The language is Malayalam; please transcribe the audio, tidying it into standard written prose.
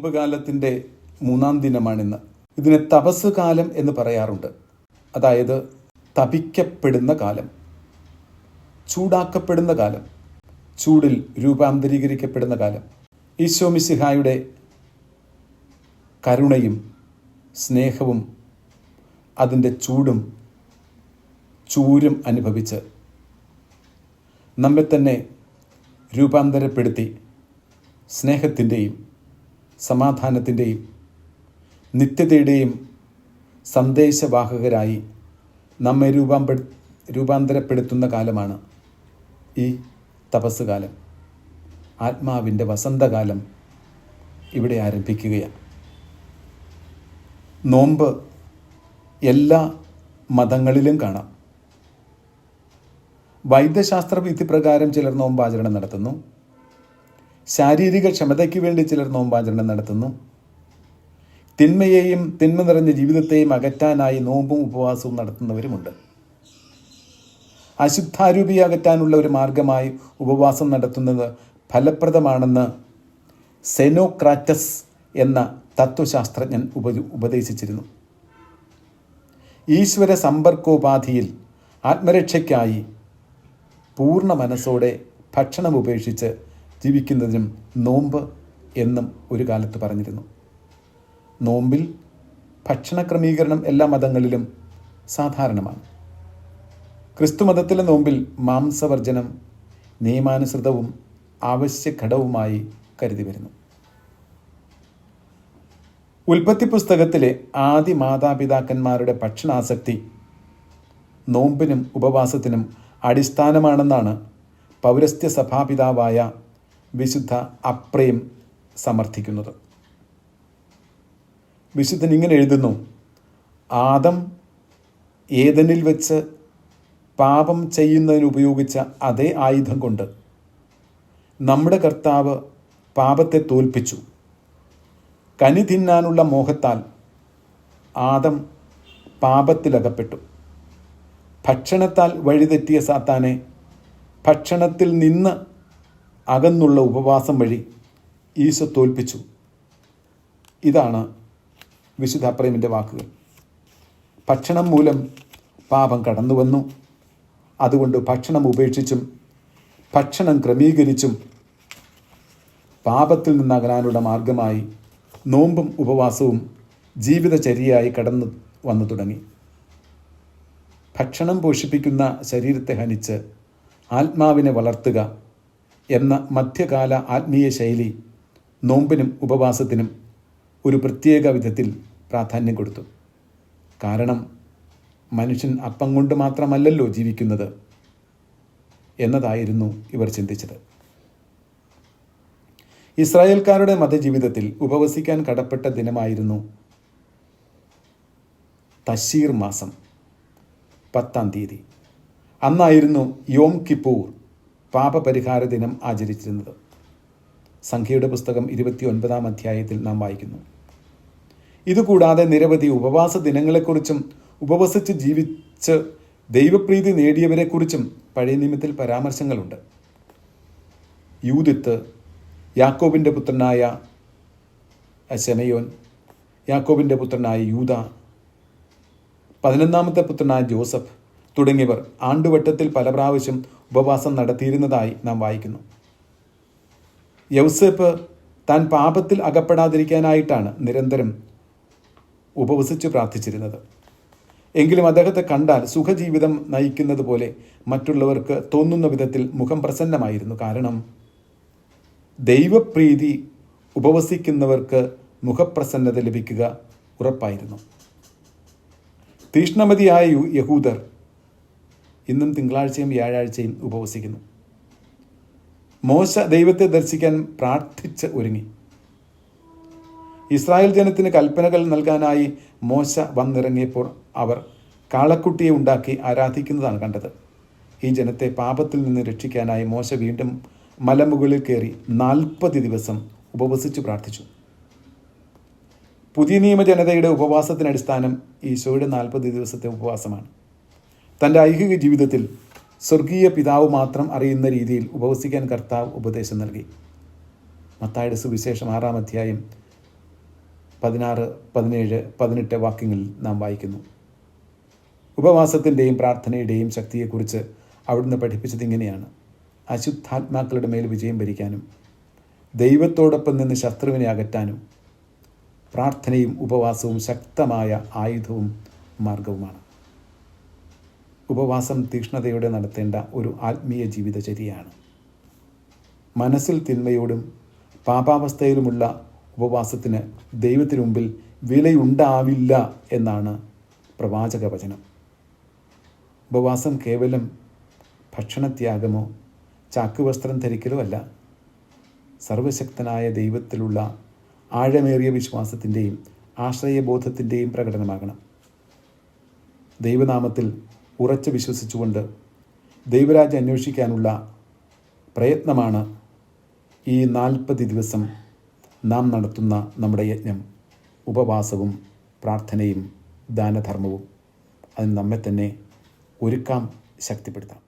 നോമ്പ് കാലത്തിൻ്റെ 3-ാം ദിനമാണിന്ന്. ഇതിനെ തപസ് കാലം എന്ന് പറയാറുണ്ട്. അതായത് തപിക്കപ്പെടുന്ന കാലം, ചൂടാക്കപ്പെടുന്ന കാലം, ചൂടിൽ രൂപാന്തരീകരിക്കപ്പെടുന്ന കാലം. ഈശോ മിശിഹായുടെ കരുണയും സ്നേഹവും അതിൻ്റെ ചൂരും അനുഭവിച്ച് നമ്മെ തന്നെ രൂപാന്തരപ്പെടുത്തി സ്നേഹത്തിൻ്റെയും സമാധാനത്തിൻ്റെയും നിത്യതയുടെയും സന്ദേശവാഹകരായി നമ്മെ രൂപാന്തരപ്പെടുത്തുന്ന കാലമാണ് ഈ തപസ് കാലം. ആത്മാവിൻ്റെ വസന്തകാലം ഇവിടെ ആരംഭിക്കുകയാണ്. നോമ്പ് എല്ലാ മതങ്ങളിലും കാണാം. വൈദ്യശാസ്ത്ര വിധി പ്രകാരം ചിലർ നോമ്പാചരണം നടത്തുന്നു. ശാരീരിക ക്ഷമതയ്ക്ക് വേണ്ടി ചിലർ നോമ്പാചരണം നടത്തുന്നു. തിന്മയെയും തിന്മ നിറഞ്ഞ ജീവിതത്തെയും അകറ്റാനായി നോമ്പും ഉപവാസവും നടത്തുന്നവരുമുണ്ട്. അശുദ്ധാരൂപിയെ അകറ്റാനുള്ള ഒരു മാർഗമായി ഉപവാസം നടത്തുന്നത് ഫലപ്രദമാണെന്ന് സെനോക്രാറ്റസ് എന്ന തത്വശാസ്ത്രജ്ഞൻ ഉപദേശിച്ചിരുന്നു. ഈശ്വര സമ്പർക്കോപാധിയിൽ ആത്മരക്ഷയ്ക്കായി പൂർണ്ണ മനസ്സോടെ ഭക്ഷണം ഉപേക്ഷിച്ച് ജീവിക്കുന്നതിനും നോമ്പ് എന്നും ഒരു കാലത്ത് പറഞ്ഞിരുന്നു. നോമ്പിൽ ഭക്ഷണ ക്രമീകരണം എല്ലാ മതങ്ങളിലും സാധാരണമാണ്. ക്രിസ്തുമതത്തിലെ നോമ്പിൽ മാംസവർജനം നിയമാനുസൃതവും ആവശ്യ ഘടകവുമായി കരുതി വരുന്നു. ഉൽപ്പത്തി പുസ്തകത്തിലെ ആദി മാതാപിതാക്കന്മാരുടെ ഭക്ഷണാസക്തി നോമ്പിനും ഉപവാസത്തിനും അടിസ്ഥാനമാണെന്നാണ് പൗരസ്ത്യ സഭാപിതാവായ വിശുദ്ധ അപ്രേം സമർത്ഥിക്കുന്നത്. വിശുദ്ധൻ ഇങ്ങനെ എഴുതുന്നു: ആദം ഏദനിൽ വെച്ച് പാപം ചെയ്യുന്നതിന് ഉപയോഗിച്ച അതേ ആയുധം കൊണ്ട് നമ്മുടെ കർത്താവ് പാപത്തെ തോൽപ്പിച്ചു. കനി തിന്നാനുള്ള മോഹത്താൽ ആദം പാപത്തിലകപ്പെട്ടു. ഭക്ഷണത്താൽ വഴിതെറ്റിയ സാത്താനെ ഭക്ഷണത്തിൽ നിന്ന് അകന്നുള്ള ഉപവാസം വഴി ഈശോ തോൽപ്പിച്ചു. ഇതാണ് വിശുദ്ധ അപ്രേമിൻ്റെ വാക്കുകൾ. ഭക്ഷണം മൂലം പാപം കടന്നു വന്നു. അതുകൊണ്ട് ഭക്ഷണം ഉപേക്ഷിച്ചും ഭക്ഷണം ക്രമീകരിച്ചും പാപത്തിൽ നിന്നകലാനുള്ള മാർഗമായി നോമ്പും ഉപവാസവും ജീവിതചര്യയായി കടന്നു വന്നു തുടങ്ങി. ഭക്ഷണം പോഷിപ്പിക്കുന്ന ശരീരത്തെ ഹനിച്ച് ആത്മാവിനെ വളർത്തുക എന്ന മധ്യകാല ആത്മീയ ശൈലി നോമ്പിനും ഉപവാസത്തിനും ഒരു പ്രത്യേക വിധത്തിൽ പ്രാധാന്യം കൊടുത്തു. കാരണം മനുഷ്യൻ അപ്പം കൊണ്ട് മാത്രമല്ലല്ലോ ജീവിക്കുന്നത് എന്നതായിരുന്നു ഇവർ ചിന്തിച്ചത്. ഇസ്രായേൽക്കാരുടെ മതജീവിതത്തിൽ ഉപവസിക്കാൻ കടപ്പെട്ട ദിനമായിരുന്നു തശീർ മാസം 10-ാം തീയതി. അന്നായിരുന്നു യോം കിപ്പൂർ പാപപരിഹാര ദിനം ആചരിച്ചിരുന്നത്. സംഖ്യയുടെ പുസ്തകം 29-ാം അധ്യായത്തിൽ നാം വായിക്കുന്നു. ഇതുകൂടാതെ നിരവധി ഉപവാസ ദിനങ്ങളെക്കുറിച്ചും ഉപവസിച്ച് ജീവിച്ച് ദൈവപ്രീതി നേടിയവരെക്കുറിച്ചും പഴയ നിയമത്തിൽ പരാമർശങ്ങളുണ്ട്. യൂദിത്ത്, യാക്കോബിൻ്റെ പുത്രനായ ശെമയോൻ, യാക്കോബിൻ്റെ പുത്രനായ യൂദ, 11ാമത്തെ പുത്രനായ ജോസഫ് തുടങ്ങിയവർ ആണ്ടുവട്ടത്തിൽ പല പ്രാവശ്യം ഉപവാസം നടത്തിയിരുന്നതായി നാം വായിക്കുന്നു. യൗസേപ്പ് താൻ പാപത്തിൽ അകപ്പെടാതിരിക്കാനായിട്ടാണ് നിരന്തരം ഉപവസിച്ച് പ്രാർത്ഥിച്ചിരുന്നത്. എങ്കിലും അദ്ദേഹത്തെ കണ്ടാൽ സുഖജീവിതം നയിക്കുന്നത് പോലെ മറ്റുള്ളവർക്ക് തോന്നുന്ന വിധത്തിൽ മുഖം പ്രസന്നമായിരുന്നു. കാരണം ദൈവപ്രീതി ഉപവസിക്കുന്നവർക്ക് മുഖപ്രസന്നത ലഭിക്കുക ഉറപ്പായിരുന്നു. തീഷ്ണമതിയായ യഹൂദർ ഇന്നും തിങ്കളാഴ്ചയും വ്യാഴാഴ്ചയും ഉപവസിക്കുന്നു. മോശ ദൈവത്തെ ദർശിക്കാൻ പ്രാർത്ഥിച്ച് ഒരുങ്ങി. ഇസ്രായേൽ ജനത്തിന് കൽപ്പനകൾ നൽകാനായി മോശ വന്നിറങ്ങിയപ്പോൾ അവർ കാളക്കുട്ടിയെ ഉണ്ടാക്കി ആരാധിക്കുന്നതാണ് കണ്ടത്. ഈ ജനത്തെ പാപത്തിൽ നിന്ന് രക്ഷിക്കാനായി മോശ വീണ്ടും മലമുകളിൽ കയറി 40 ദിവസം ഉപവസിച്ചു പ്രാർത്ഥിച്ചു. പുതിയ നിയമ ജനതയുടെ ഉപവാസത്തിന് അടിസ്ഥാനം ഈശോയുടെ 40 ദിവസത്തെ ഉപവാസമാണ്. തൻ്റെ ഐഹിക ജീവിതത്തിൽ സ്വർഗീയ പിതാവ് മാത്രം അറിയുന്ന രീതിയിൽ ഉപവസിക്കാൻ കർത്താവ് ഉപദേശം നൽകി. മത്തായിയുടെ സുവിശേഷം 6-ാം അധ്യായം 16, 17, 18 വാക്യങ്ങളിൽ നാം വായിക്കുന്നു. ഉപവാസത്തിൻ്റെയും പ്രാർത്ഥനയുടെയും ശക്തിയെക്കുറിച്ച് അവിടുന്ന് പഠിപ്പിച്ചത് ഇങ്ങനെയാണ്: അശുദ്ധാത്മാക്കളുടെ മേൽ വിജയം ഭരിക്കാനും ദൈവത്തോടൊപ്പം നിന്ന് ശത്രുവിനെ അകറ്റാനും പ്രാർത്ഥനയും ഉപവാസവും ശക്തമായ ആയുധവും മാർഗവുമാണ്. ഉപവാസം തീക്ഷ്ണതയോടെ നടത്തേണ്ട ഒരു ആത്മീയ ജീവിതചര്യയാണ്. മനസ്സിൽ തിന്മയോടും പാപാവസ്ഥയിലുമുള്ള ഉപവാസത്തിന് ദൈവത്തിനു മുമ്പിൽ വിലയുണ്ടാവില്ല എന്നാണ് പ്രവാചക വചനം. ഉപവാസം കേവലം ഭക്ഷണത്യാഗമോ ചാക്കുവസ്ത്രം ധരിക്കലോ അല്ല, സർവശക്തനായ ദൈവത്തിലുള്ള ആഴമേറിയ വിശ്വാസത്തിൻ്റെയും ആശ്രയബോധത്തിൻ്റെയും പ്രകടനമാകണം. ദൈവനാമത്തിൽ ഉറച്ചു വിശ്വസിച്ചുകൊണ്ട് ദൈവരാജ്യം അന്വേഷിക്കാനുള്ള പ്രയത്നമാണ് ഈ 40 ദിവസം നാം നടത്തുന്ന നമ്മുടെ യജ്ഞം, ഉപവാസവും പ്രാർത്ഥനയും ദാനധർമ്മവും. അതിന് നമ്മെ തന്നെ ഒരുക്കാം, ശക്തിപ്പെടുത്താം.